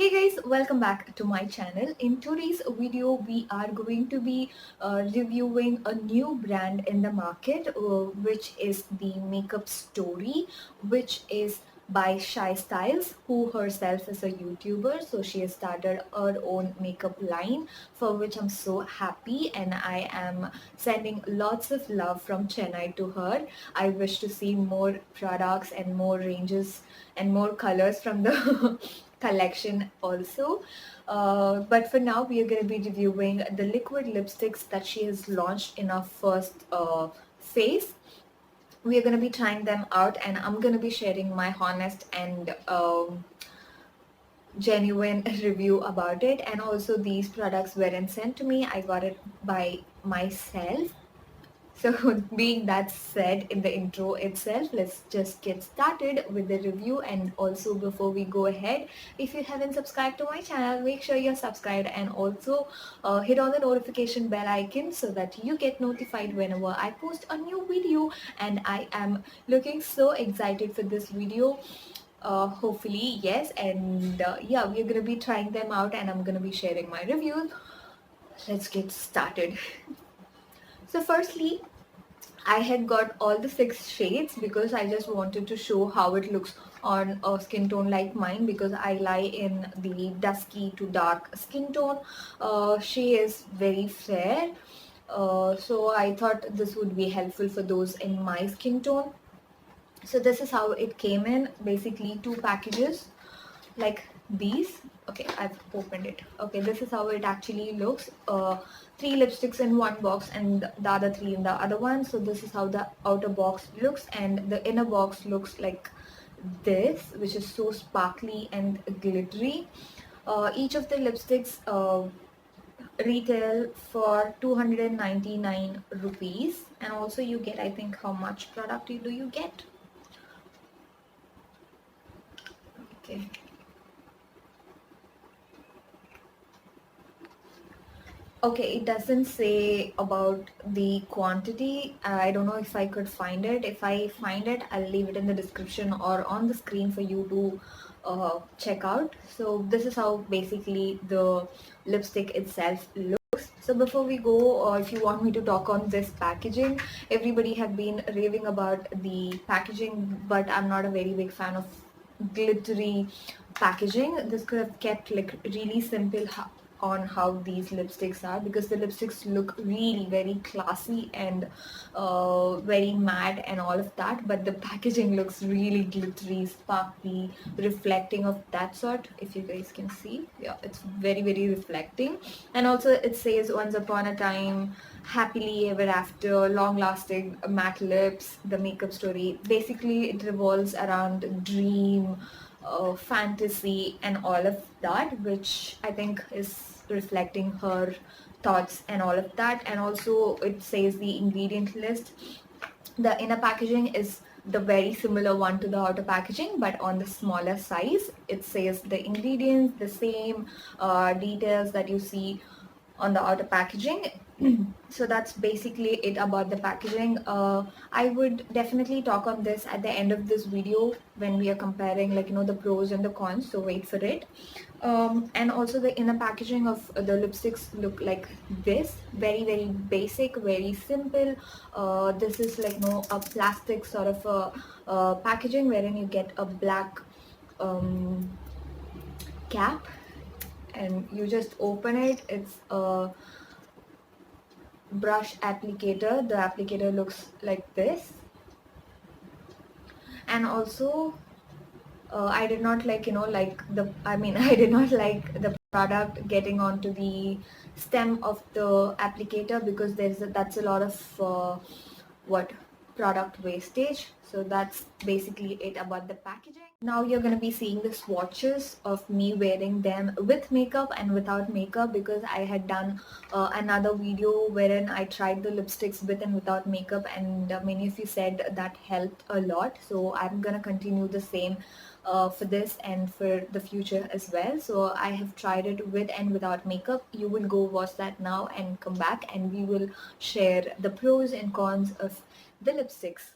Hey guys, welcome back to my channel. In today's video, we are going to be reviewing a new brand in the market, which is the Makeup Story, which is by Shystyles, who herself is a YouTuber. So she has started her own makeup line, for which I'm so happy, and I am sending lots of love from Chennai to her. I wish to see more products and more ranges and more colors from the collection also. But for now, we are going to be reviewing the liquid lipsticks that she has launched in her first phase. We are going to be trying them out, and I'm going to be sharing my honest and genuine review about it. And also, these products weren't sent to me, I got it by myself. So being that said in the intro itself, let's just get started with the review. And also, before we go ahead, if you haven't subscribed to my channel, make sure you're subscribed, and also hit on the notification bell icon so that you get notified whenever I post a new video. And I am looking so excited for this video. Hopefully yes, and yeah, we're gonna be trying them out and I'm gonna be sharing my reviews. Let's get started. So firstly, I had got all the 6 shades because I just wanted to show how it looks on a skin tone like mine, because I lie in the dusky to dark skin tone. She is very fair, so I thought this would be helpful for those in my skin tone. So this is how it came in, basically 2 packages like these. Okay, I've opened it. Okay, this is how it actually looks. 3 lipsticks in one box and the other 3 in the other one. So this is how the outer box looks, and the inner box looks like this, which is so sparkly and glittery. Each of the lipsticks retail for 299 rupees, and also you get, I think, how much product do you get? Okay. Okay, it doesn't say about the quantity. I don't know if I could find it. If I find it, I'll leave it in the description or on the screen for you to check out. So this is how basically the lipstick itself looks. So before we go, or if you want me to talk on this packaging, everybody have been raving about the packaging, but I'm not a very big fan of glittery packaging. This could have kept like really simple on how these lipsticks are, because the lipsticks look really very classy and very matte and all of that, but the packaging looks really glittery, sparkly, reflecting of that sort. If you guys can see, yeah, it's very reflecting. And also it says once upon a time, happily ever after, long lasting matte lips, the makeup story. Basically it revolves around dream, fantasy and all of that, which I think is reflecting her thoughts and all of that. And also it says the ingredient list. The inner packaging is the very similar one to the outer packaging, but on the smaller size. It says the ingredients, the same details that you see on the outer packaging. So that's basically it about the packaging. I would definitely talk on this at the end of this video when we are comparing, like, the pros and the cons, so wait for it. And also the inner packaging of the lipsticks look like this, very basic, very simple. This is like a plastic sort of a packaging, wherein you get a black cap and you just open it. It's a brush applicator. The applicator looks like this. And also I did not like I did not like the product getting onto the stem of the applicator, because that's a lot of what product wastage. So that's basically it about the packaging. Now you're going to be seeing the swatches of me wearing them with makeup and without makeup, because I had done another video wherein I tried the lipsticks with and without makeup, and many of you said that helped a lot. So I'm going to continue the same for this and for the future as well. So I have tried it with and without makeup. You will go watch that now and come back, and we will share the pros and cons of the lipsticks.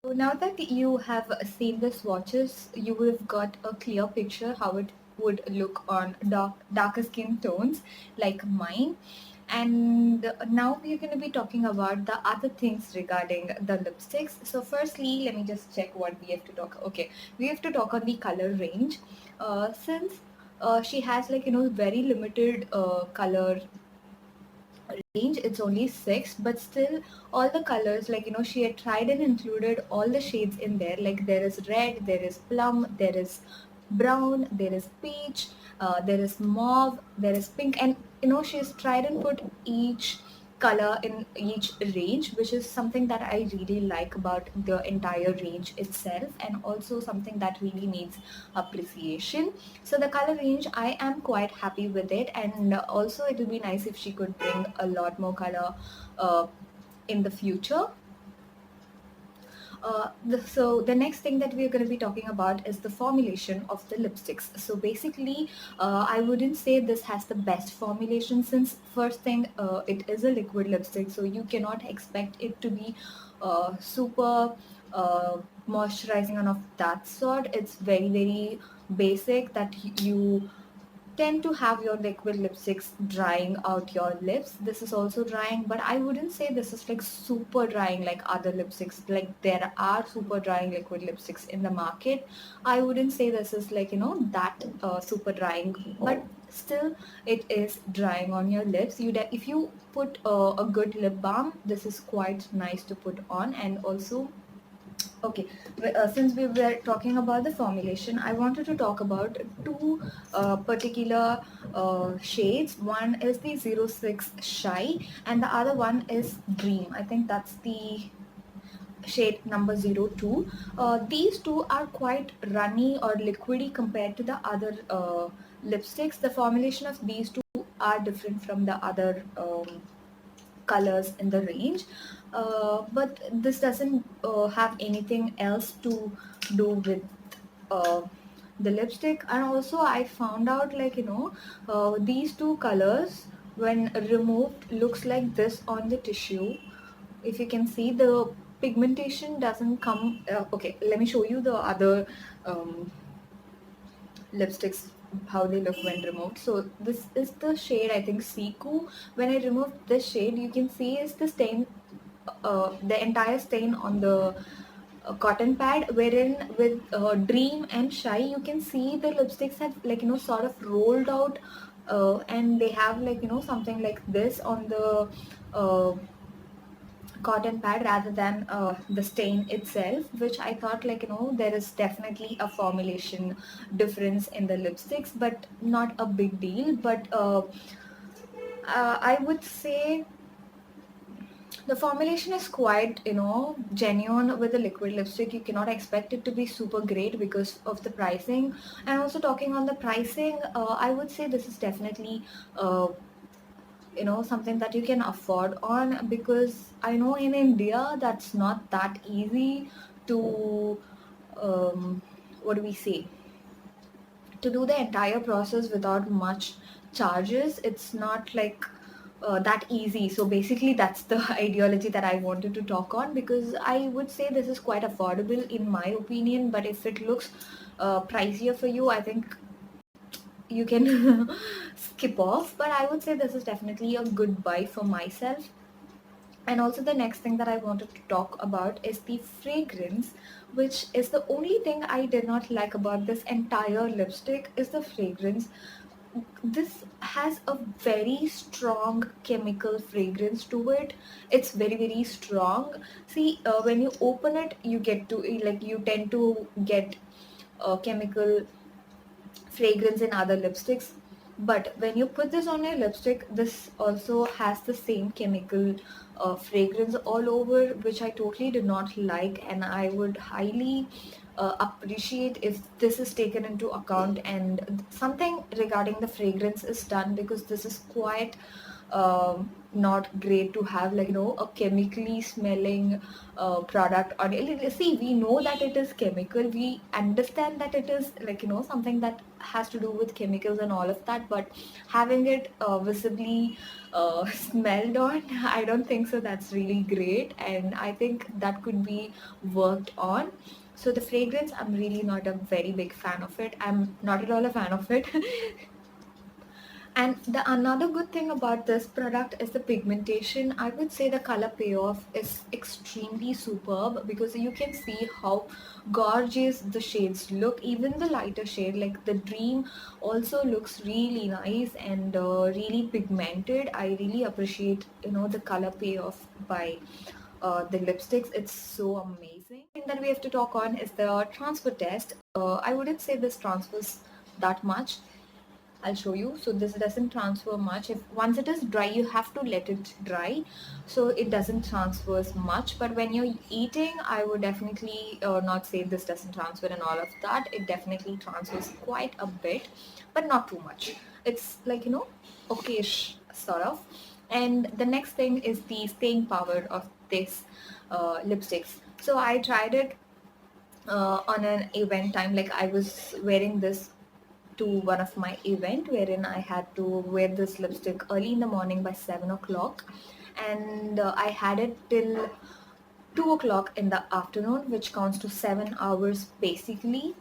So now that you have seen the swatches, you would have got a clear picture how it would look on darker skin tones like mine. And now we're going to be talking about the other things regarding the lipsticks. So firstly, let me just check what we have to talk. Okay, we have to talk on the color range. Since she has like very limited color range, it's only six, but still all the colors, like she had tried and included all the shades in there. Like there is red, there is plum, there is brown, there is peach, there is mauve, there is pink, and she's tried and put each color in each range, which is something that I really like about the entire range itself, and also something that really needs appreciation. So the color range, I am quite happy with it, and also it will be nice if she could bring a lot more color uh, in the future. So the next thing that we're going to be talking about is the formulation of the lipsticks. So basically, I wouldn't say this has the best formulation, since first thing, it is a liquid lipstick, so you cannot expect it to be super moisturizing and of that sort. It's very very basic that you tend to have your liquid lipsticks drying out your lips. This is also drying, but I wouldn't say this is like super drying like other lipsticks. Like there are super drying liquid lipsticks in the market. I wouldn't say this is like that super drying, but still it is drying on your lips. If you put a good lip balm, this is quite nice to put on. And also, okay, since we were talking about the formulation, I wanted to talk about two particular shades. One is the 06 Shy and the other one is Dream. I think that's the shade number 02. These two are quite runny or liquidy compared to the other lipsticks. The formulation of these two are different from the other colors in the range, but this doesn't have anything else to do with uh, the lipstick. And also I found out, like these two colors when removed looks like this on the tissue. If you can see, the pigmentation doesn't come. Okay, let me show you the other um, lipsticks how they look when removed. So this is the shade, I think, Siku. When I removed this shade, you can see is the stain, the entire stain on the cotton pad, wherein with Dream and Shy you can see the lipsticks have like sort of rolled out, and they have like something like this on the cotton pad rather than the stain itself, which I thought like there is definitely a formulation difference in the lipsticks, but not a big deal. But I would say the formulation is quite genuine. With the liquid lipstick you cannot expect it to be super great because of the pricing. And also talking on the pricing, I would say this is definitely something that you can afford on, because I know in India that's not that easy to what do we say, to do the entire process without much charges. It's not like that easy. So basically that's the ideology that I wanted to talk on, because I would say this is quite affordable in my opinion. But if it looks pricier for you, I think you can skip off. But I would say this is definitely a good buy for myself. And also the next thing that I wanted to talk about is the fragrance, which is the only thing I did not like about this entire lipstick is the fragrance. This has a very strong chemical fragrance to it. It's very very strong. See, when you open it, you get to like you tend to get chemical fragrance in other lipsticks, but when you put this on your lipstick, this also has the same chemical fragrance all over, which I totally did not like. And I would highly appreciate if this is taken into account and something regarding the fragrance is done, because this is quite not great to have, like, a chemically smelling product on it. See, we know that it is chemical, we understand that it is, like, something that has to do with chemicals and all of that, but having it visibly smelled on, I don't think so that's really great, and I think that could be worked on. So the fragrance, I'm really not a very big fan of it. I'm not at all a fan of it. And the another good thing about this product is the pigmentation. I would say the color payoff is extremely superb, because you can see how gorgeous the shades look. Even the lighter shade, like the Dream, also looks really nice and really pigmented. I really appreciate, the color payoff by the lipsticks. It's so amazing. Thing that we have to talk on is the transfer test. I wouldn't say this transfers that much. I'll show you. So this doesn't transfer much. If once it is dry, you have to let it dry, so it doesn't transfer much. But when you're eating, I would definitely not say this doesn't transfer and all of that. It definitely transfers quite a bit, but not too much. It's like, okayish sort of. And the next thing is the staying power of this lipsticks. So I tried it on an event time. Like, I was wearing this to one of my event wherein I had to wear this lipstick early in the morning by 7 o'clock, and I had it till 2 o'clock in the afternoon, which counts to 7 hours basically.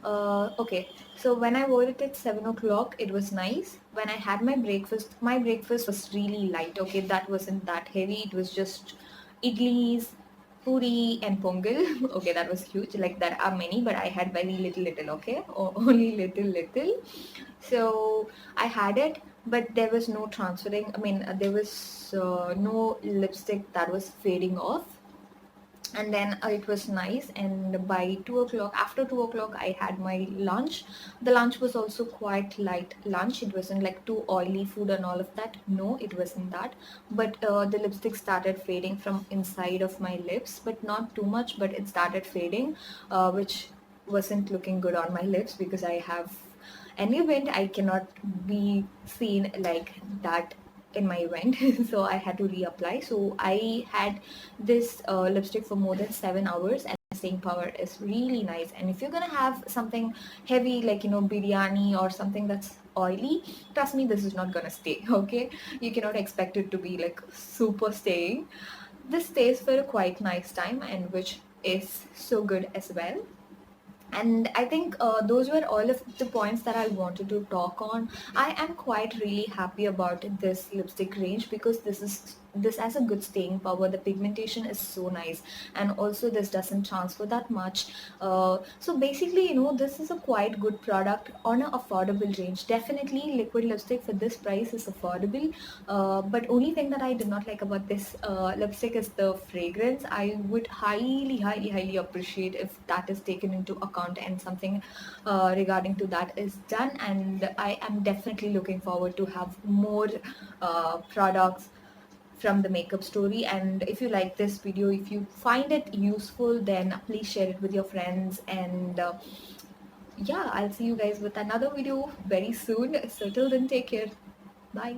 Okay, so when I wore it at 7 o'clock, it was nice. When I had my breakfast was really light. Okay, that wasn't that heavy. It was just idlis, puri and pongal. Okay, that was huge. Like, there are many, but I had very little, okay? Only little. So I had it, but there was no transferring. I mean, there was no lipstick that was fading off. And then it was nice, and by 2 o'clock, after 2 o'clock, I had my lunch. The lunch was also quite light lunch. It wasn't like too oily food and all of that. No, it wasn't that. But the lipstick started fading from inside of my lips, but not too much, but it started fading, which wasn't looking good on my lips, because I have an event. I cannot be seen like that in my event. So I had to reapply. So I had this lipstick for more than 7 hours, and staying power is really nice. And if you're gonna have something heavy, like, biryani or something that's oily, trust me, this is not gonna stay. Okay, you cannot expect it to be like super staying. This stays for a quite nice time, and which is so good as well. And I think those were all of the points that I wanted to talk on. I am quite really happy about this lipstick range, because this has a good staying power. The pigmentation is so nice, and also this doesn't transfer that much. So basically, this is a quite good product on an affordable range. Definitely liquid lipstick for this price is affordable. But only thing that I did not like about this lipstick is the fragrance. I would highly appreciate if that is taken into account and something regarding to that is done. And I am definitely looking forward to have more products from the makeup story. And if you like this video, if you find it useful, then please share it with your friends. And yeah, I'll see you guys with another video very soon. So till then, take care. Bye.